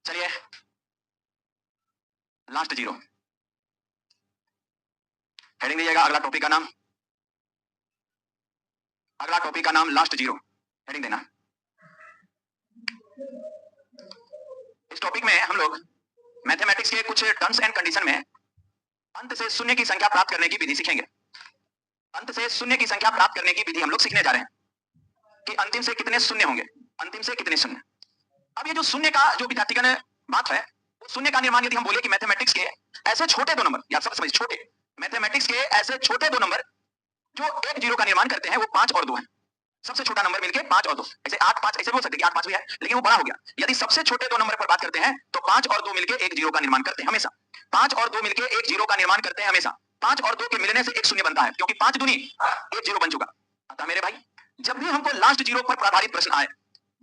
चलिए, last zero heading दीजिएगा। अगला टॉपिक का नाम, अगला टॉपिक का नाम लास्ट जीरो हेडिंग देना। इस टॉपिक में हम लोग मैथमेटिक्स के कुछ टर्म्स एंड कंडीशन में अंत से शून्य की संख्या प्राप्त करने की विधि सीखेंगे। अंत से शून्य की संख्या प्राप्त करने की विधि हम लोग सीखने जा रहे हैं कि अंतिम से कितने शून्य होंगे, अंतिम से कितने शून्य। अब ये जो शून्य का जो विद्यार्थीगण बात है, वो शून्य का निर्माण यदि हम बोले कि मैथमेटिक्स के ऐसे छोटे दो नंबर, या सब समझ छोटे, मैथमेटिक्स के ऐसे छोटे दो नंबर जो एक जीरो का निर्माण करते हैं वो 5 और 2 है। सबसे छोटा नंबर मिलके 5 और 2, ऐसे 8 5 ऐसे बोल सकते हैं कि 8 5 भी है, लेकिन वो बड़ा हो गया। यदि सबसे छोटे दो नंबर पर बात करते हैं तो 5 और 2 मिलके एक जीरो का निर्माण करते हैं हमेशा। 5 और 2 मिलके एक जीरो का निर्माण करते हैं हमेशा। 5 और 2 के मिलने से एक शून्य बनता है, क्योंकि 5 दूनी एक जीरो बन चुका। अतः मेरे भाई, जब भी हमको लास्ट जीरो पर आधारित प्रश्न आए,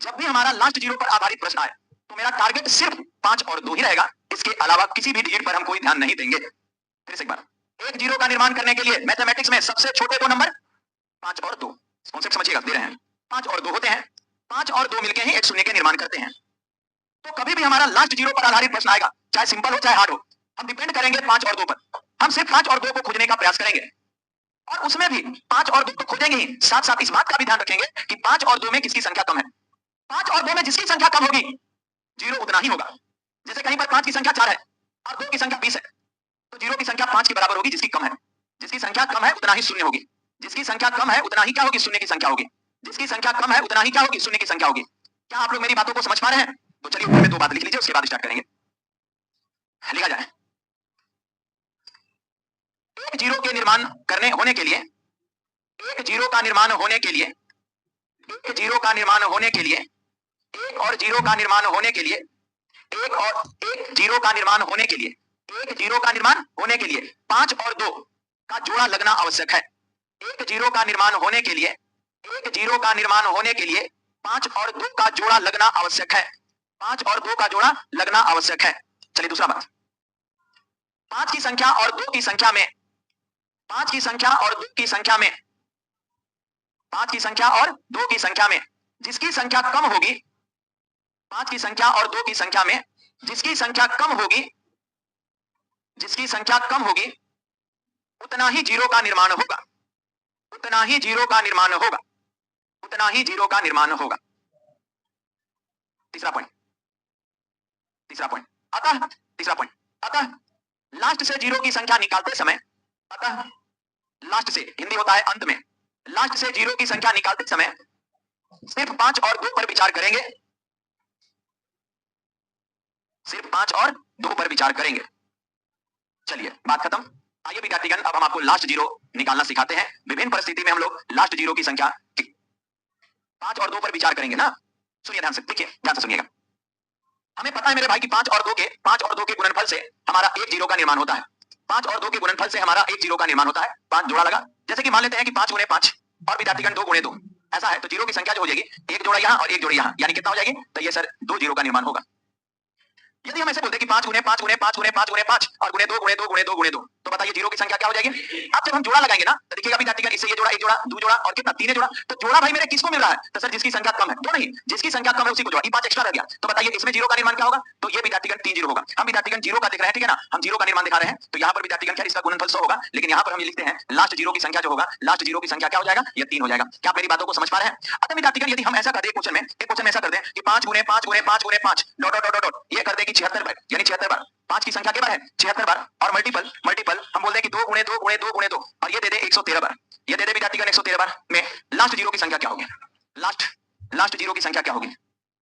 जब भी हमारा लास्ट जीरो पर आधारित प्रश्न आए, तो मेरा टारगेट सिर्फ 5 और 2 ही रहेगा। इसके अलावा किसी भी डिजिट पर हम कोई ध्यान नहीं देंगे। फिर से एक बार, एक जीरो का निर्माण करने के लिए मैथमेटिक्स में सबसे छोटे दो नंबर 5 और 2, कॉन्सेप्ट समझिएगा, दे रहे हैं 5 और 2 होते हैं। 5 और 2 मिलके ही एक शून्य के निर्माण करते हैं। तो कभी भी हमारा लास्ट जीरो पर आधारित प्रश्न आएगा, चाहे सिंपल हो चाहे हार्ड हो, हम डिपेंड करेंगे 5 और 2 पर। हम सिर्फ 5 और 2 को खोजने का प्रयास करेंगे, और उसमें भी 5 और 2 तो खोजेंगे ही, साथ साथ इस बात का भी ध्यान रखेंगे कि 5 और 2 में किसकी संख्या कम है। 5 और 2 में जिसकी संख्या कम होगी, जीरो उतना ही होगा। जैसे कहीं पर 5 की संख्या 4 है और 2 की संख्या 20 है, तो जीरो की संख्या 5 के बराबर होगी, जिसकी कम है। जिसकी संख्या कम है उतना ही शून्य होगी। जिसकी संख्या कम है उतना ही क्या होगी, शून्य की संख्या होगी। जिसकी संख्या कम है उतना ही क्या होगी, शून्य की संख्या होगी। क्या आप लोग मेरी बातों को समझ पा रहे हैं? तो चलिए ऊपर में 2 बात लिख लीजिए, उसके बाद स्टार्ट करेंगे। लिखा जाए, एक जीरो के निर्माण करने होने के लिए, एक जीरो का निर्माण होने के लिए, एक जीरो का निर्माण होने के लिए, एक और जीरो का निर्माण होने के लिए, एक जीरो का निर्माण होने के लिए, एक जीरो का निर्माण होने के लिए 5 और 2 का जोड़ा लगना आवश्यक है। एक जीरो का निर्माण होने के लिए, एक जीरो का निर्माण होने के लिए 5 और 2 का जोड़ा लगना आवश्यक है। 5 और 2 का जोड़ा लगना आवश्यक है। चलिए दूसरा बात, 5 की संख्या और 2 की संख्या में, 5 की संख्या और 2 की संख्या में, 5 की संख्या और 2 की संख्या में जिसकी संख्या कम होगी, 5 की संख्या और 2 की संख्या में जिसकी संख्या कम होगी, जिसकी संख्या कम होगी, उतना ही जीरो का निर्माण होगा, उतना ही जीरो का निर्माण होगा, उतना ही जीरो का निर्माण होगा। तीसरा पॉइंट, तीसरा पॉइंट, अतः तीसरा पॉइंट, अतः लास्ट से जीरो की संख्या निकालते समय, अतः लास्ट से, हिंदी होता है अंत में, लास्ट से जीरो की संख्या निकालते समय सिर्फ 5 और 2 पर विचार करेंगे, सिर्फ 5 और 2 पर विचार करेंगे। चलिए बात खत्म। आइए विद्यार्थीगण, अब हम आपको लास्ट जीरो निकालना सिखाते हैं। विभिन्न परिस्थिति में हम लोग लास्ट जीरो की संख्या 5 और 2 पर विचार करेंगे ना। सुनिए ध्यान से, देखिए ध्यान से सुनिएगा। हमें पता है मेरे भाई कि 5 और 2 के गुणनफल से हमारा एक जीरो का निर्माण होता है। 5 और 2 के गुणनफल से हमारा एक जीरो का निर्माण होता है। 5 जोड़ा लगा, जैसे कि मान लेते हैं कि 5 गुणे 5 और विद्यार्थीगण 2 गुणे 2, ऐसा है, तो जीरो की संख्या जो हो जाएगी, एक जोड़ा यहाँ और एक जोड़ा यहाँ, यानी कितना हो जाएगी, तो ये सर 2 जीरो का निर्माण होगा। यदि हम ऐसे बोलते कि 5 गुणे 5 गुणे 5 गुणे 5 गुणे 5 और गुणे 2 गुणे 2 गुणे 2 गुणे 2, तो बताइए जीरो की संख्या क्या हो जाएगी। अब जब हम जोड़ा लगाएंगे ना, तो देखिएगा विद्यार्थीगण, इससे ये जोड़ा, एक जोड़ा, दो जोड़ा और कितना, तीन जोड़ा, तो जोड़ा भाई मेरे किसको मिल रहा है, तो सर जिसकी संख्या कम है, दो नहीं, जिसकी संख्या कम है उसी को जोड़ा, 5 एक्स्ट्रा रह गया, तो बताइए इसमें जीरो का निर्माण क्या होगा, तो ये विद्यार्थीगण 3 जीरो होगा। हम विद्यार्थीगण जीरो का देख रहे हैं, ठीक है ना, हम जीरो का निर्माण दिखा रहे हैं, तो यहाँ पर विद्यार्थीगण क्या, इसका गुणनफल 100 होगा, लेकिन यहाँ पर हम ये लिखते हैं लास्ट जीरो की संख्या जो होगा, लास्ट जीरो की संख्या क्या हो जाएगा, ये 3 हो जाएगा। क्या आप मेरी बातों को समझ पा रहे हैं? अतः विद्यार्थीगण, यदि हम ऐसा कर दें क्वेश्चन में, एक क्वेश्चन में ऐसा कर दें कि 5 गुणे 5 गुणे 5 गुणे 5 डॉट डॉट डॉट डॉट, ये कर दें कि 76 बार, यानी 76 बार, 5 की संख्या के बार है 76 बार, और मल्टीपल मल्टीपल हम बोल दें कि 2 गुणे 2 गुणे 2 गुणे 2, और ये दे दे 113 बार, ये दे दे विद्यार्थीगण 113 बार में लास्ट जीरो की संख्या क्या होगी, लास्ट जीरो की संख्या क्या होगी,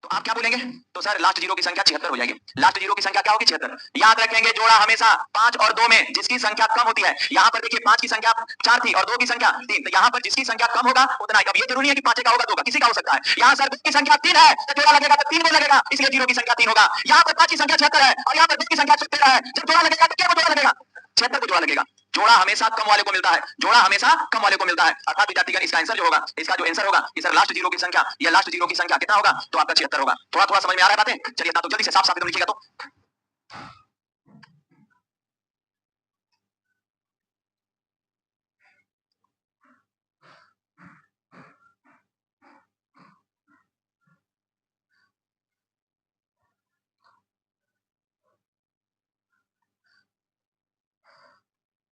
तो आप क्या बोलेंगे, तो सर लास्ट जीरो की संख्या 76 हो जाएगी। लास्ट जीरो की संख्या क्या होगी, 76। याद रखेंगे जोड़ा हमेशा 5 और 2 में जिसकी संख्या कम होती है। यहाँ पर देखिए 5 की संख्या 4 थी और 2 की संख्या 3, तो यहाँ पर जिसकी संख्या कम होगा उतना ही। अब ये जरूरी है कि 5 का होगा, 2 का, किसी का हो सकता है। यहाँ सर 2 की संख्या 3 है, तो जोड़ा लगेगा तो 3 को लगेगा, इसलिए जीरो की संख्या 3 होगा। यहाँ पर 5 की संख्या 76 है और यहाँ पर 2 की संख्या 13 है, जब जोड़ा लगेगा तो क्या को जोड़ा लगेगा, 76 को जोड़ा लगेगा। जोड़ा हमेशा कम वाले को मिलता है, जोड़ा हमेशा कम वाले को मिलता है। अर्थात विद्यार्थीगण इसका आंसर जो होगा, इसका जो आंसर होगा, इस लास्ट जीरो की संख्या, ये लास्ट जीरो की संख्या कितना होगा, तो आपका 76 होगा। थोड़ा थोड़ा समझ में आ रहा है बातें? चलिए ना, तो जल्दी से साफ साफ एकदम लिखिएगा। तो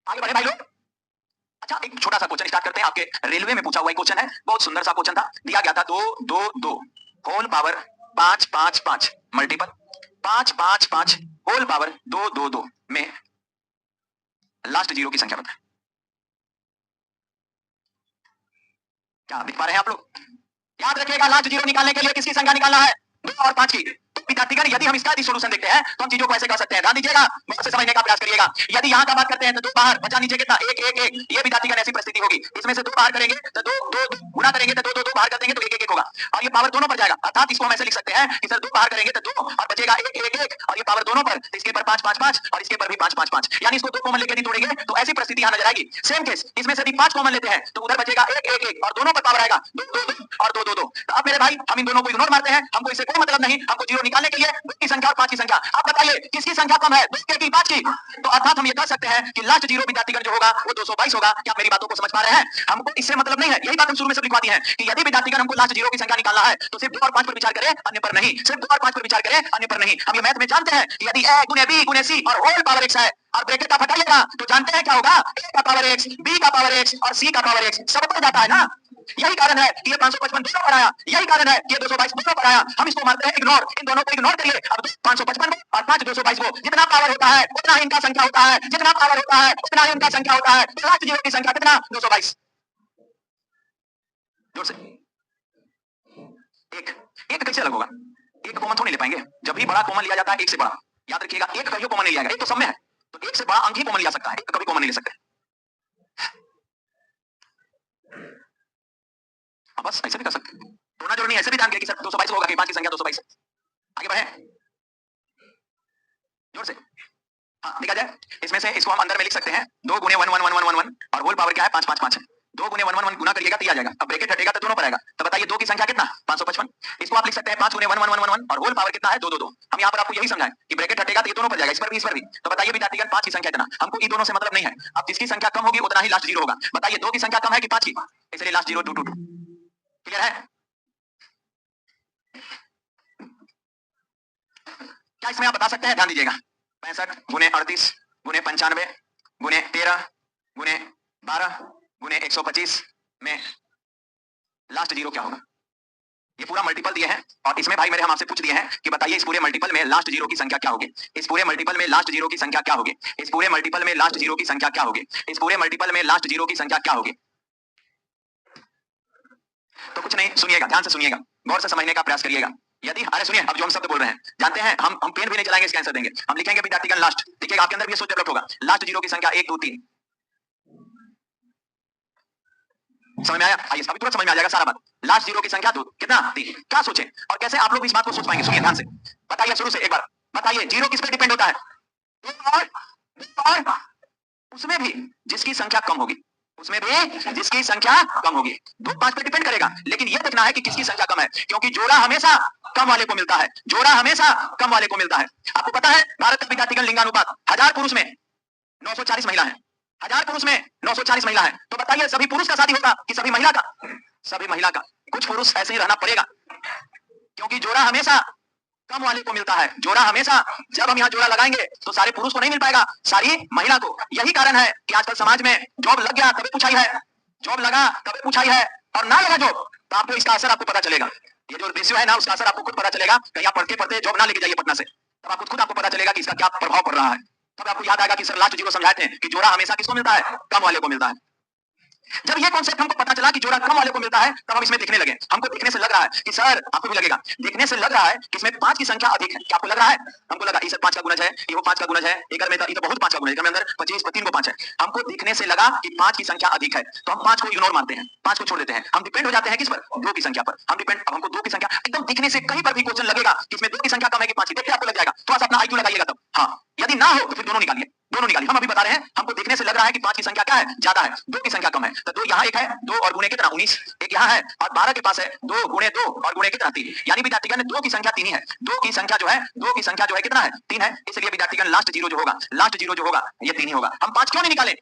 आगे बढ़े भाई लोग। अच्छा, एक छोटा सा क्वेश्चन स्टार्ट करते हैं। आपके रेलवे में पूछा हुआ क्वेश्चन है, बहुत सुंदर सा क्वेश्चन था। दिया गया था 2 2 2 whole power 5 5 5 multiple 5 5 5 whole power 2 2 2 में लास्ट जीरो की संख्या बताएं। क्या देख पा रहे हैं आप लोग? याद रखिएगा, लास्ट जीरो निकालने के लिए किसकी संख्या निकालना है? 2 और 5 की। तो विद्यार्थीगण, यदि हम इसका यदि सॉल्यूशन देखते हैं तो हम चीजों को ऐसे कर सकते हैं। ध्यान दीजिएगा, बहुत से समझने का प्रयास करिएगा। यदि यहाँ का बात करते हैं तो 2 बाहर बचा, नीचे कितना? 1 1 1। ये विद्यार्थीगण ऐसी परिस्थिति होगी, इसमें से 2 बाहर करेंगे तो 2 2 गुणा करेंगे तो 2 2 2 बाहर कर देंगे तो 1 1 1 होगा, और ये पावर दोनों पर जाएगा। अर्थात इसको हम ऐसे लिख सकते हैं कि सर 2 बाहर करेंगे तो 2 और बचेगा 1 1 1, और ये पावर दोनों पर, तो इसके पर 5 5 5 और इसके पर भी 5 5 5, यानी इसको 2 कॉमन लेके नहीं तोड़ेंगे तो ऐसी परिस्थिति यहाँ नजर आएगी। सेम केस, इसमें से भी 5 कॉमन लेते हैं तो उधर बचेगा 1 1 1 और दोनों पर पावर आएगा 2 2 2 और 2 2 2। तो अब मेरे भाई, हम इन दोनों को इग्नोर मारते हैं, हमको इससे कोई मतलब नहीं। हमको जीरो निकालने के लिए 2 की संख्या और 5 की संख्या, आप बताइए किसकी संख्या कम है, 2 की 5 की? तो अर्थात हम ये कह सकते हैं कि लास्ट जीरो विद्यार्थीगण जो होगा वो 222 होगा। क्या मेरी बातों को समझ पा रहे हैं? हमको इससे मतलब नहीं है, यही बात हम शुरू में सब लिखवा दी है कि यदि विद्यार्थीगण हमको लास्ट जीरो की संख्या निकालना है तो सिर्फ 2 और 5 पर विचार करें, अन्य पर नहीं। सिर्फ 2 और 5 पर विचार करें, अन्य पर नहीं। हम ये मैथ में जानते हैं कि यदि a गुने b गुने c और होल पावर x है और ब्रैकेट का हटाइएगा तो जानते हैं क्या होगा? a का पावर x, b का पावर x और c का पावर x सब पर जाता है ना। यही कारण है कि ये 555 दोनों पर आया, यही कारण है कि ये 222 दोनों पर आया। हम इसको मारते हैं इग्नोर, इन दोनों को इग्नोर करिए। अब 555 और 5 222 को जितना पावर होता है उतना ही इनका संख्या होता है, जितना पावर होता है उतना ही इनका संख्या होता है। तो लास्ट जीरो की संख्या कितना? 222। जोर से एक एक कैसे अलग होगा? एक कॉमन थोड़ी ले पाएंगे, जब भी बड़ा कॉमन लिया जाता है एक से बड़ा। याद रखिएगा, एक कभी कॉमन नहीं लिया जाएगा, एक तो सब में है, तो एक से बड़ा अंक ही कॉमन लिया सकता है, एक कभी कॉमन नहीं ले सकते। बस ऐसे भी कर सकते हैं, तोड़ना जोड़नी ऐसे भी ध्यान कि सर 222 होगा कि 5 की संख्या 222। आगे बढ़े जोर से। हाँ, देखा जाए इसमें से इसको हम अंदर में लिख सकते हैं 2 गुने 1 1 1 1 1 1 और होल पावर क्या है? 5 5 5 है। 2 गुने 1 1 1 गुना करिएगा तो आ जाएगा, अब ब्रैकेट हटेगा तो दोनों पर आएगा। तो बताइए 2 की संख्या कितना? 555। इसको आप लिख सकते हैं 5 गुने 1 1 1 1 1 और होल पावर कितना है? 2 2 2। हम यहाँ पर आपको यही समझाएं कि ब्रैकेट हटेगा तो ये दोनों पर जाएगा, इस पर भी इस पर भी। तो बताइए विद्यार्थीगण, 5 की संख्या इतना, हमको इन दोनों से मतलब नहीं है। अब जिसकी संख्या कम होगी उतना ही लास्ट जीरो होगा। बताइए 2 की संख्या कम है कि 5 की? इसलिए लास्ट जीरो 2 2 2। क्लियर है? क्या इसमें आप बता सकते हैं? ध्यान दीजिएगा, 65 गुने 38 गुने 95 गुने 13 गुने 12 गुने 125 में लास्ट जीरो क्या होगा? ये पूरा मल्टीपल दिए हैं और इसमें भाई मेरे हम आपसे पूछ दिए हैं कि बताइए इस पूरे मल्टीपल में लास्ट जीरो की संख्या क्या होगी? इस पूरे मल्टीपल में लास्ट जीरो की संख्या क्या होगी? इस पूरे मल्टीपल में लास्ट जीरो की संख्या क्या होगी? इस पूरे मल्टीपल में लास्ट जीरो की संख्या क्या होगी? तो कुछ नहीं, सुनिएगा, ध्यान से सुनिएगा, गौर से समझने का प्रयास करिएगा। यदि अरे सुनिए, अब जो हम शब्द बोल रहे हैं जानते हैं, हम पेन भी नहीं चलाएंगे, इसका आंसर देंगे। हम लिखेंगे विद्यार्थीगण लास्ट, देखिएगा आपके अंदर भी ये सोच डेवलप होगा। लास्ट जीरो की संख्या 1 2 3। समझ में आया? आइए अभी तुरंत समझ में आ जाएगा सारा बात। लास्ट जीरो की संख्या 2 कितना? 3। क्या सोचें और कैसे आप लोग इस बात को सोच पाएंगे? सुनिए ध्यान से, बताइए शुरू से एक बार बताइए, जीरो किस पे डिपेंड होता है? और उसमें भी जिसकी संख्या कम होगी, उसमें भी जिसकी संख्या कम होगी। 2 5 पे डिपेंड करेगा, लेकिन यह देखना है कि किसकी संख्या कम है, क्योंकि जोड़ा हमेशा कम वाले को मिलता है, जोड़ा हमेशा कम वाले को मिलता है। आपको पता है भारत का विद्यार्थीगण लिंगानुपात 1000 पुरुष में 940 महिला है, 1000 पुरुष में 940 महिला है। तो बताइए सभी पुरुष का शादी होगा कि सभी महिला का? सभी महिला का। कुछ पुरुष ऐसे ही रहना पड़ेगा, क्योंकि जोड़ा हमेशा कम वाले को मिलता है। जोड़ा हमेशा, जब हम यहाँ जोड़ा लगाएंगे तो सारे पुरुष को नहीं मिल पाएगा, सारी महिला को। यही कारण है कि आजकल समाज में जॉब लग गया तभी पूछाई है, जॉब लगा तभी पूछाई है, और ना लगा जॉब तो आपको इसका असर आपको पता चलेगा। ये जो रेशियो है ना, उसका असर आपको खुद पता चलेगा। कहीं आप पढ़ते पढ़ते जॉब ना लेके जाइए पटना से, तब आपको खुद आपको पता चलेगा कि इसका क्या प्रभाव पड़ रहा है। तब आपको याद आएगा कि सर लास्ट जीरो समझाए थे कि जोड़ा हमेशा किसको मिलता है? कम वाले को मिलता है। जब ये कॉन्सेप्ट हमको पता चला कि जोड़ा कम वाले को मिलता है, तब हम इसमें देखने लगे। हमको देखने से लग रहा है कि सर, आपको भी लगेगा, देखने से लग रहा है कि इसमें 5 की संख्या अधिक है। क्या आपको लग रहा है? हमको लगा ये 5 का गुणज है, ये वो 5 का गुणज है, एक में ये तो बहुत 5 का गुणज है, एक में अंदर 25 3 को 5 है। हमको देखने से लगा कि 5 की संख्या अधिक है, तो हम 5 को इग्नोर मानते हैं, 5 को छोड़ देते हैं। हम डिपेंड हो जाते हैं किस पर? 2 की संख्या पर। हम डिपेंड, अब हमको 2 की संख्या एकदम दिखने से कहीं पर भी क्वेश्चन लगेगा कि इसमें 2 की संख्या कम है कि 5 की, देखिए आपको लग जाएगा। थोड़ा सा अपना आईक्यू लगाइएगा तब। हाँ, यदि ना हो तो फिर दोनों निकालिए, दोनों निकालिए। हम अभी बता रहे हैं, हमको देखने से लग रहा है कि 5 की संख्या क्या है? ज्यादा है, 2 की संख्या कम है। तो 2 यहाँ एक है, 2 और गुणे कितना? 19, एक यहाँ है और 12 के पास है, 2 गुणे 2 और गुणे कितना? 3। यानी विद्यार्थीगण 2 की संख्या 3 ही है, 2 की संख्या जो है, 2 की संख्या जो है कितना है? 3 है। इसलिए विद्यार्थीगण लास्ट जीरो जो होगा, लास्ट जीरो जो होगा ये 3 ही होगा। हम 5 क्यों नहीं निकाले?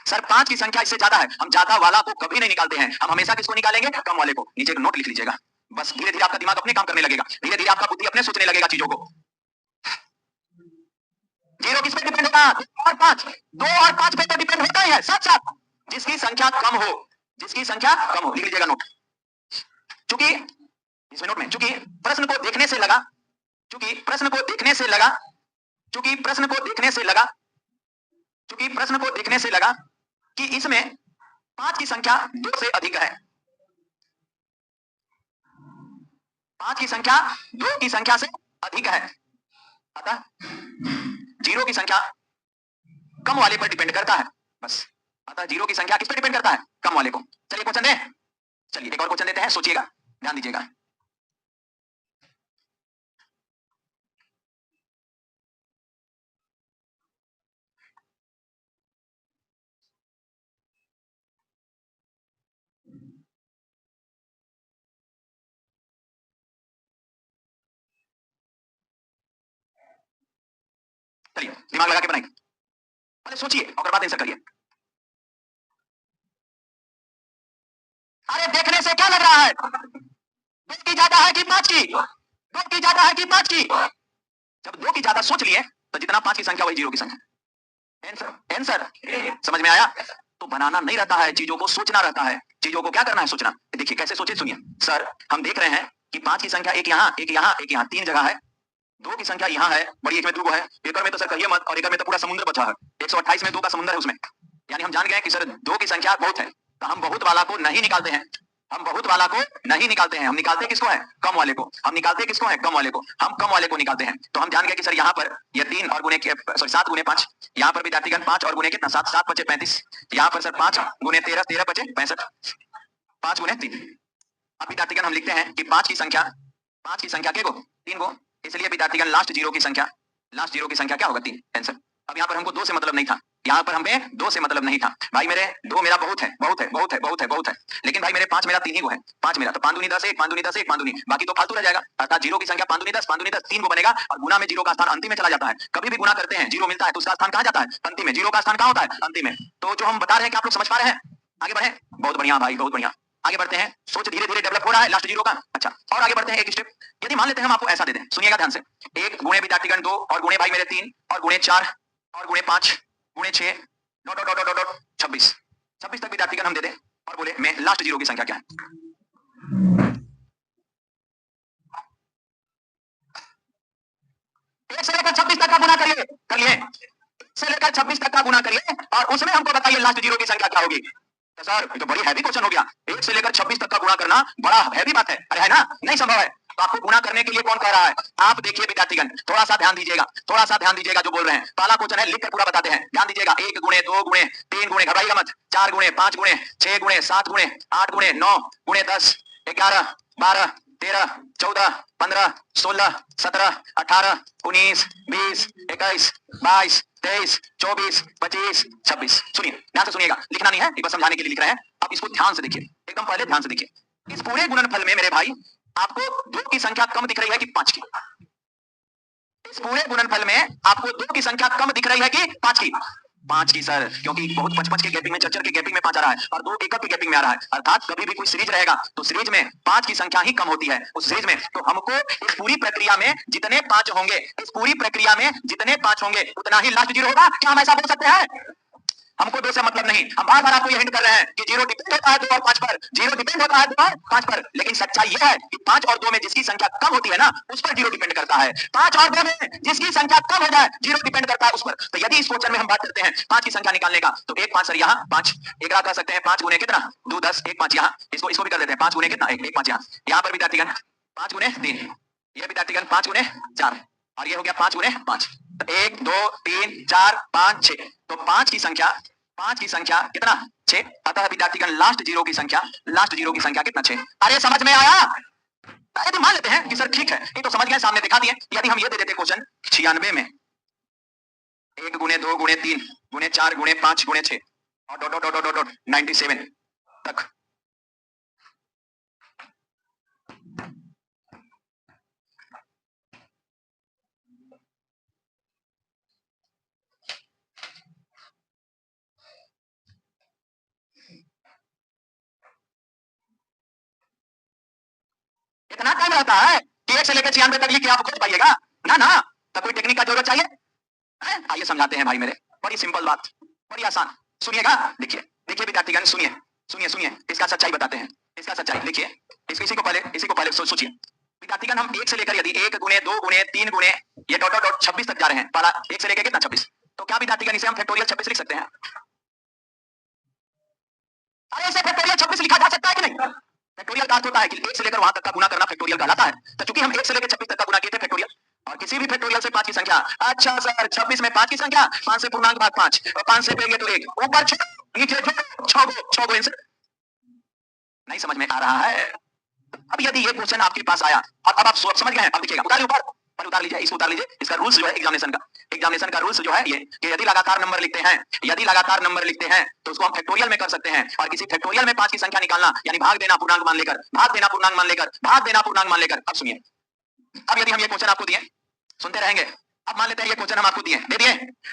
सर 5 की संख्या इससे ज्यादा है, हम ज्यादा वाला को कभी नहीं निकालते हैं, हम हमेशा किसको निकालेंगे? कम वाले को। नीचे एक नोट लिख लीजिएगा, बस धीरे धीरे आपका दिमाग अपने काम करने लगेगा, धीरे धीरे आपका बुद्धि अपने सोचने लगेगा चीजों को। जीरो किस पे डिपेंड होगा? और पांच, दो और पांच पे तो डिपेंड होता ही है साथ साथ। जिसकी संख्या कम हो, जिसकी संख्या कम हो, लिख लीजिएगा नोट। चूंकि इसमें नोट में, चूंकि प्रश्न को देखने से लगा, चूंकि प्रश्न को देखने से लगा, चूंकि प्रश्न को देखने से लगा, चूंकि प्रश्न को देखने से लगा कि इसमें पांच की संख्या दो से अधिक है, पांच की संख्या दो की संख्या से अधिक है, अतः जीरो की संख्या कम वाले पर डिपेंड करता है, बस। अतः जीरो की संख्या किस पर डिपेंड करता है? कम वाले को। चलिए क्वेश्चन दें, चलिए एक और क्वेश्चन देते हैं, सोचिएगा, ध्यान दीजिएगा। चलिए दिमाग लगा के बनाइए, पहले सोचिए और बाद आंसर करिए। अरे देखने से क्या लग रहा है? दो की ज्यादा है कि पांच की? दो की ज्यादा है कि पांच की? जब दो की ज्यादा सोच लिए तो जितना पांच की संख्या वही जीरो की संख्या। आंसर, आंसर समझ में आया? तो बनाना नहीं रहता है, चीजों को सोचना रहता है। चीजों को क्या करना है? सोचना। देखिए कैसे सोचे, सुनिए। सर हम देख रहे हैं कि पांच की संख्या एक यहाँ, एक यहाँ, एक यहाँ, तीन जगह है। दो की संख्या यहाँ है, बड़ी एक में दो है, एकड़ में तो सर कहिए मत, और एकड़ में तो पूरा समुद्र बचा है। 128 में दो का समुद्र है उसमें। यानी हम जान गए कि सर दो की संख्या बहुत है, तो हम बहुत वाला को नहीं निकालते हैं, हम बहुत वाला को नहीं निकालते हैं, हम निकालते किसको है? कम वाले को। हम निकालते किसको है? कम वाले को। हम कम वाले को निकालते हैं। तो हम जान गए कि सर यहाँ पर ये तीन और गुने सॉरी 7 गुने 5, यहाँ पर विद्यार्थीगण 5 और गुने कितना? 7, 7 बचे 35, यहाँ पर सर 5 गुने 13, 13 बचे 65, 5 गुने 3। अब विद्यार्थीगण हम लिखते हैं कि पांच की संख्या के गो 3 गो, इसलिए विद्यार्थीगण लास्ट जीरो की संख्या क्या होगा? 3। आंसर। अब यहाँ पर हमको दो से मतलब नहीं था, यहाँ पर हमें दो से मतलब नहीं था। भाई मेरे दो मेरा बहुत है, बहुत है, बहुत है, बहुत है, बहुत है, लेकिन भाई मेरे पांच मेरा तीन ही को है। पांच मेरा तो 5 दूनी 10, 1 5 दूनी 10, 1 5 दूनी, बाकी तो फालतू रह जाएगा। अर्थात जीरो की संख्या 5 दूनी 10, 5 दूनी 10 3 को बनेगा, और गुना में जीरो का स्थान अंतिम में चला जाता है। कभी भी गुना करते हैं जीरो मिलता है तो उसका स्थान कहाँ जाता है? अंतिम में। जीरो का स्थान कहाँ होता है? अंतिम में। तो जो हम बता रहे हैं कि आप लोग समझ पा रहे हैं? आगे बढ़े। बहुत बढ़िया भाई, बहुत बढ़िया। आगे बढ़ते हैं, सोच धीरे धीरे डेवलप हो रहा है लास्ट जीरो का। अच्छा, और आगे बढ़ते हैं एक स्टेप। यदि मान लेते हैं हम आपको ऐसा दे दें, सुनिएगा ध्यान से, एक गुणे विद्यार्थीगण 2 और गुणे भाई मेरे 3 और गुणे 4 और गुणे 5 गुणे 6 डॉट डॉट डॉट डॉट 26 तक विद्यार्थीगण हम दे दें और बोले मैं लास्ट जीरो की संख्या क्या है? एक से लेकर 26 तक का गुना करिए, कर लिए, से लेकर 26 तक का गुना करिए और उसमें हमको बताइए लास्ट जीरो की संख्या क्या होगी। तो सर ये तो बड़ी हैवी क्वेश्चन हो गया, 1 से लेकर 26 तक का गुणा करना बड़ा हैवी बात है। अरे है ना, नहीं संभव है। तो आपको गुणा करने के लिए कौन कह रहा है? आप देखिए विद्यार्थीगण, थोड़ा सा ध्यान दीजिएगा, थोड़ा सा ध्यान दीजिएगा जो बोल रहे हैं। पहला क्वेश्चन है, लिख कर पूरा बताते हैं, ध्यान दीजिएगा। 1 गुणे 2 गुणे 3 गुणे, घबराइएगा मत, 4 गुणे 5 गुणे 6 गुणे 7 गुणे 8 गुणे 9 गुणे 10 11 12 13 14 15 16 17 18 19 20 21 22 23 24 25 26। सुनिए ध्यान से सुनिएगा, लिखना नहीं है, बस समझाने के लिए लिख रहे हैं। अब इसको ध्यान से देखिए, एकदम पहले ध्यान से देखिए। इस पूरे गुणनफल में मेरे भाई आपको दो की संख्या कम दिख रही है कि पांच की? इस पूरे गुणनफल में आपको दो की संख्या कम दिख रही है कि पांच की? पांच की सर, क्योंकि बहुत 5-5 के गैपिंग में, चर के गैपिंग में 5 आ रहा है और दो एकक के गैपिंग में आ रहा है। अर्थात कभी भी कोई सीरीज रहेगा तो सीरीज में 5 की संख्या ही कम होती है उस सीरीज में। तो हमको इस पूरी प्रक्रिया में जितने 5 होंगे, इस पूरी प्रक्रिया में जितने 5 होंगे उतना ही लास्ट जीरो होगा। क्या हम ऐसा बोल सकते हैं? हमको दो से मतलब नहीं, हम बार बार आपको ये हिंट कर रहे हैं कि जीरो डिपेंड होता है 2 और 5 पर, जीरो डिपेंड होता है 2 और 5 पर, लेकिन सच्चाई यह है कि 5 और 2 में जिसकी संख्या कम होती है ना, उस पर जीरो डिपेंड करता है। 5 और 2 में जिसकी संख्या कम हो जाए, जीरो डिपेंड करता है उस पर। तो यदि इस क्वेश्चन में हम बात करते हैं 5 की संख्या निकालने का, तो 1 5 सर यहाँ 5, एक रात कर सकते हैं 5 गुने कितना 2 10, 1 5 यहाँ, इसको भी कर देते हैं 5 गुने कितना 1 1 5 यहाँ, यहाँ पर विद्यार्थीगण 5 गुने 3, ये विद्यार्थीगण 5 गुने 4 और ये हो गया 5 गुने 5। तो 1 2 3 4 5 6, तो 5 की संख्या कितना 6। अतः विद्यार्थीगण लास्ट जीरो की संख्या कितना 6। अरे समझ में आया? यदि मान लेते हैं कि सर ठीक है, ये तो समझ गए, सामने दिखा दिए। यदि हम ये दे देते क्वेश्चन 96 में 1 गुणे 2 गुणे 3 गुणे 4 गुणे 5 गुणे 6 और dot dot dot dot dot 97 तक, इतना टाइम रहता है कि 1 से लेकर 96 तक लिख के आप खोज पाइएगा? ना ना, तब कोई टेक्निक का जरूरत चाहिए। आइए समझाते हैं भाई मेरे, बड़ी सिंपल बात, बड़ी आसान। सुनिएगा, देखिए देखिए विद्यार्थीगण, सुनिए सुनिए सुनिए, इसका सच्चाई बताते हैं, इसका सच्चाई लिखिए। इसी को पहले सोचिए विद्यार्थीगण, हम एक से लेकर यदि 1 गुणे 2 गुणे 3 गुणे ये डॉट डॉट डॉट 26 तक जा रहे हैं, पहला 1 से लेकर कितना 26, तो क्या विद्यार्थीगण इसे हम फैक्टोरियल 26 लिख सकते हैं? अरे इसे फैक्टोरियल 26 लिखा जा सकता है कि नहीं? फैक्टोरियल का अर्थ होता है कि 1 से लेकर वहां तक का गुना करना फैक्टोरियल कहलाता है। तो चूंकि हम 1 से लेकर 26 तक का गुना किए थे फैक्टोरियल, और किसी भी फैक्टोरियल से 5 की संख्या, अच्छा सर 26 में 5 की संख्या, 5 से पूर्णांक भाग 5, और 5 से पेंगे तो 1, ऊपर नीचे 6 गो आंसर। नहीं समझ में आ रहा है? अब यदि ये क्वेश्चन आपके पास आया और अब आप समझ गए हैं, अब देखिएगा, उतारिए ऊपर पर, उतार लीजिए, इसको उतार लीजिए। इसका रूल्स जो है एग्जामिनेशन का रूल्स जो है ये कि यदि लगातार नंबर लिखते हैं, तो उसको हम फैक्टोरियल में कर सकते हैं। और किसी फैक्टोरियल में 5 की संख्या निकालना यानी भाग देना पूर्णांक मान लेकर, भाग देना पूर्णांक मान लेकर। अब सुनिए, अब यदि हम ये क्वेश्चन आपको दिए, सुनते रहेंगे, अब मान लेते हैं ये क्वेश्चन हम आपको दे दिए।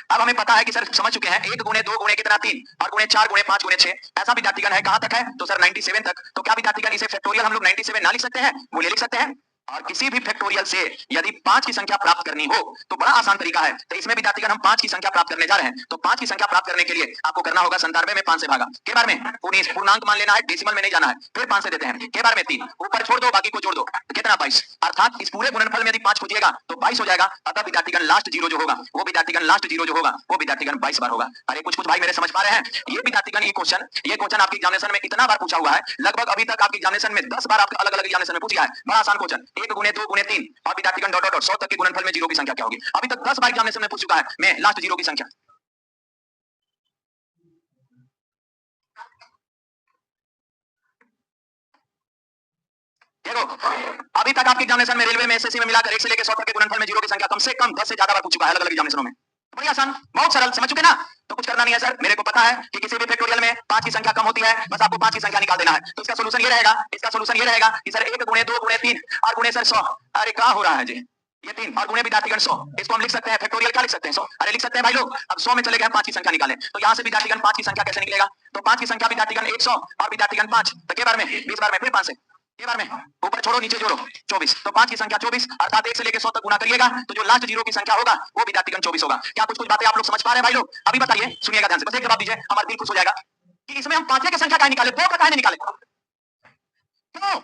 अब हमें पता है कि सर समझ चुके हैं 1 गुणे 2 गुणे कितना 3, और गुणे 4 गुणे 5 गुणे 6, ऐसा विद्यार्थीगण है कहां तक है? तो सर 97 तक। तो क्या विद्यार्थीगण इसे फैक्टोरियल हम लोग 97 ना लिख सकते हैं? बोलिए, लिख सकते हैं। और किसी भी फैक्टोरियल से यदि 5 की संख्या प्राप्त करनी हो तो बड़ा आसान तरीका है। तो इसमें विद्यार्थीगण हम 5 की संख्या प्राप्त करने जा रहे हैं, तो 5 की संख्या प्राप्त करने के लिए आपको करना होगा 97 में 5 से भागा, के बार में 19 पूर्णांक मान लेना है, डेसिमल में नहीं जाना है, फिर 5 से देते हैं, के बार में 3, ऊपर छोड़ दो, बाकी को जोड़ दो, कितना 22। अर्थात इस पूरे गुणनफल में यदि 5 खोजिएगा तो 22 हो जाएगा। अतः विद्यार्थीगण लास्ट जीरो जो होगा वो विद्यार्थीगण 22 बार होगा। अरे कुछ भाई मेरे समझ पा रहे हैं? ये विद्यार्थीगण ये क्वेश्चन आपके एग्जामिनेशन में इतना बार पूछा हुआ है, लगभग अभी तक आपके एग्जामिनेशन में 10 बार आपके अलग अलग एग्जामिनेशन में पूछ गया है। बड़ा आसान क्वेश्चन, 1 गुणे 2 गुणे 3 और विद्यार्थीगण डॉट डॉट डॉट 100 तक के गुणनफल में जीरो की संख्या क्या होगी? अभी तक 10 बार एग्जामिनेशन में पूछ चुका है मैं लास्ट जीरो की संख्या। देखो अभी तक आपके एग्जामिनेशन में, रेलवे में, एसएससी में मिलाकर 1 से लेकर 100 तक के गुणनफल में जीरो की संख्या कम से कम 10 से ज्यादा बार पूछ चुका है अलग अलग एग्जामिनेशनों में। बड़ी आसान, बहुत सरल, समझ चुके ना? तो कुछ करना नहीं है सर, मेरे को पता है कि किसी भी फैक्टोरियल में 5 की संख्या कम होती है, बस आपको 5 की संख्या निकाल देना है। तो इसका सॉल्यूशन ये रहेगा कि सर 1 गुणे 2 गुणे 3 और गुणे सर 100। अरे क्या हो रहा है जी, ये 3 और गुणे विद्यार्थीगण 100, इसको हम लिख सकते हैं फैक्टोरियल, क्या लिख सकते हैं 100। अरे लिख सकते हैं भाई लोग। अब 100 में चले गए 5 की संख्या निकालें, तो यहाँ से विद्यार्थीगण 5 की संख्या कैसे निकलेगा? तो 5 की संख्या विद्यार्थीगण 100 और विद्यार्थीगण 5, तो के बार में 20 बार में, फिर 5 से के बार में, ऊपर छोड़ो नीचे जोड़ो 24, तो 5 की संख्या 24, अर्थात 1 से लेकर 100 तक गुना करिएगा तो जो लास्ट जीरो की संख्या होगा वो विद्यार्थीगण 24 होगा। क्या कुछ बातें आप लोग समझ पा रहे हैं भाई लोग? अभी बताइए, सुनिएगा ध्यान से, बस एक जवाब दीजिए, हमारा दिल खुश हो जाएगा कि इसमें हम 5 की संख्या काहे निकाले, 2 का काहे नहीं निकाले? क्यों?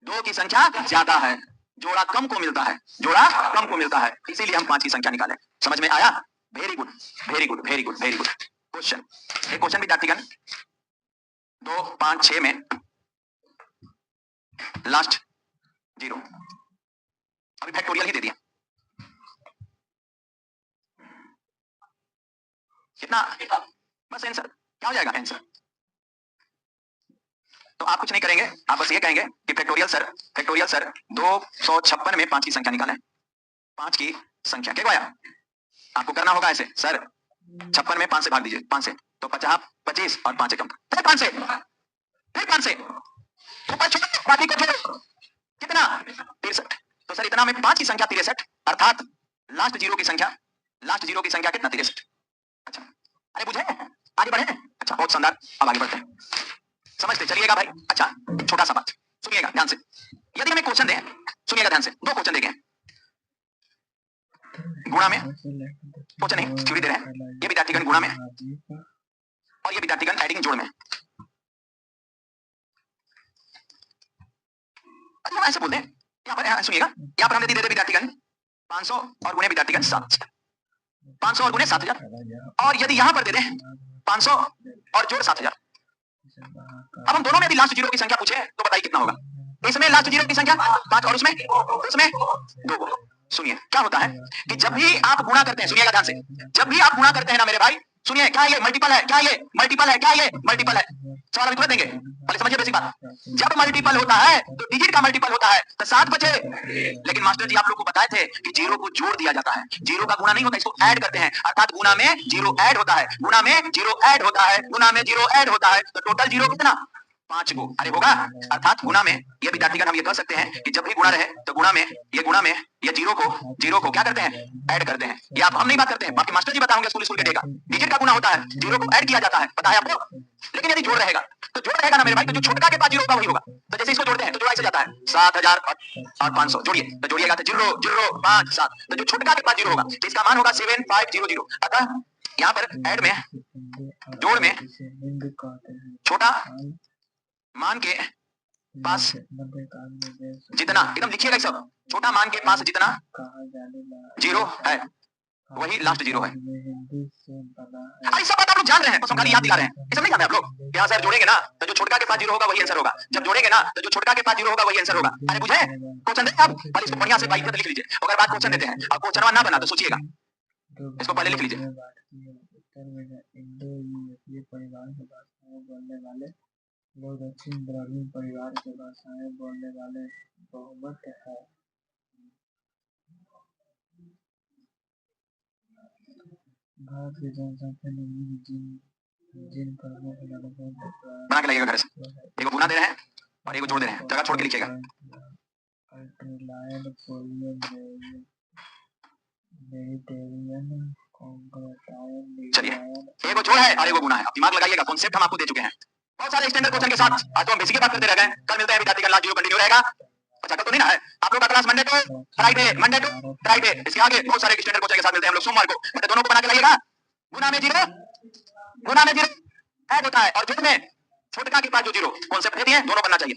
2 की संख्या ज्यादा है, जोड़ा कम को मिलता है, इसीलिए हम 5 की संख्या निकाले। समझ में आया? Very good very good very good very good. Question, एक क्वेश्चन विद्यार्थीगण 2 5 6 में लास्ट जीरो, अभी फैक्टोरियल ही दे दिया, कितना? बस आंसर क्या हो जाएगा? आंसर तो आप कुछ नहीं करेंगे, आप बस ये कहेंगे कि फैक्टोरियल सर 256 में 5 की संख्या निकालें। 5 की संख्या क्या आया? आपको करना होगा ऐसे, सर 56 में 5 से भाग दीजिए, 5 से, तो 50 25 और 5 कम, फिर 5 से बाकी को छोड़ो, कितना? 63। तो सर इतना में 5 की संख्या 63, अर्थात लास्ट जीरो की संख्या कितना? 63। अच्छा, अरे बुझे, आगे बढ़े? अच्छा बहुत शानदार, अब आगे बढ़ते हैं, समझते चलिएगा भाई। अच्छा छोटा सा बात सुनिएगा ध्यान से, यदि हमें क्वेश्चन दें, सुनिएगा ध्यान से, 2 क्वेश्चन देंगे गुणा में, क्वेश्चन नहीं थ्योरी दे रहे हैं, ये विद्यार्थीगण गुणा में और ये विद्यार्थीगण एडिंग जोड़ में। अच्छा ऐसे बोलते हैं, यहाँ पर सुनिएगा, यहाँ पर हमने दे विद्यार्थीगण 500 और गुणे विद्यार्थीगण 7, 500 और गुणे 7000, और यदि यहाँ पर दे दें 500 और जोड़ 7000। अब हम दोनों में यदि लास्ट जीरो की संख्या पूछे तो बताइए कितना होगा? इसमें लास्ट जीरो की संख्या 5 और उसमें 2। सुनिए क्या होता है कि जब भी आप गुणा करते हैं, सुनिएगा ध्यान से, जब भी आप गुणा करते हैं ना मेरे भाई, सुनिए, क्या ये मल्टीपल है? क्या ये मल्टीपल है? सवाल अभी तुरंत देंगे, पहले समझिए बेसिक बात। जब मल्टीपल होता है तो डिजिट का मल्टीपल होता है, तो 7 बचे। लेकिन मास्टर जी आप लोग को बताए थे कि जीरो को जोड़ दिया जाता है, जीरो का गुणा नहीं होता, इसको ऐड करते हैं, अर्थात गुणा में जीरो ऐड होता है, तो टोटल जीरो कितना? 5 को। अरे होगा, अर्थात गुणा में ये विद्यार्थीगण हम ये कह सकते हैं कि जब भी गुणा रहे तो गुणा में ये जीरो को क्या करते हैं? ऐड करते हैं। ये आप हम नहीं बात करते हैं, आपके मास्टर जी बताएंगे स्कूल के डेगा, डिजिट का गुणा होता है, जीरो को ऐड किया जाता है, पता है आपको। लेकिन यदि जोड़ रहेगा तो जोड़ रहेगा ना मेरे भाई, तो जो छोटका के पास जीरो होगा वही होगा। तो जैसे इसको जोड़ते हैं तो जोड़ा ऐसे जाता है 7000 और 500 जोड़िए, तो जोड़िएगा तो 0 0 5 7, तो जो छोटका के पास जीरो होगा तो इसका मान होगा 7500। अतः यहाँ पर ऐड में, जोड़ में छोटा मान के पास जितना, एकदम लिखिएगा सब, छोटा मान के पास जितना जीरो है वही लास्ट जीरो है। अरे सब बात आप लोग जान रहे हैं, बस हम खाली याद दिला रहे हैं, ये सब नहीं जानते आप लोग। यहाँ सर जोड़ेंगे ना तो जो छोटका के पास जीरो होगा वही आंसर होगा, जब जोड़ेंगे ना तो जो छोटका के पास जीरो होगा वही आंसर होगा। अरे बुझे क्वेश्चन देते आप पहले इसको बढ़िया से बाइक पर लिख लीजिए, अगर बात क्वेश्चन देते हैं और क्वेश्चन ना बना तो सोचिएगा, इसको पहले लिख लीजिए। लोग दक्षिण द्रविड़ परिवार के भाषाएं बोलने वाले बहुमत है। भारत की जनसंख्या जिन प्रमुख नगरों बना के लाइएगा घर से, एक गुना दे रहे हैं और एक जोड़ दे रहे हैं, जगह छोड़ के लिखिएगा। चलिए एक जोड़ है और एक गुना है, अब दिमाग लगाइएगा, कॉन्सेप्ट हम आपको दे चुके हैं बहुत सारे स्टैंडर्ड क्वेश्चन के साथ। आज तो हम बेसिक की बात करते रह गए, कल मिलते हैं विद्यार्थी, लास्ट जीरो कंटिन्यू रहेगा। अच्छा कल तो नहीं ना है आप लोग का class Monday to Friday, Monday to Friday, इसके आगे बहुत सारे स्टैंडर्ड क्वेश्चन के साथ मिलते हैं हम लोग सोमवार को। मतलब दोनों को बना के लाइएगा, गुना में जीरो, गुना में जीरो ऐड होता है और जोड़ में छोटका के पास जो जीरो, कॉन्सेप्ट दे दिए, दोनों बनना चाहिए।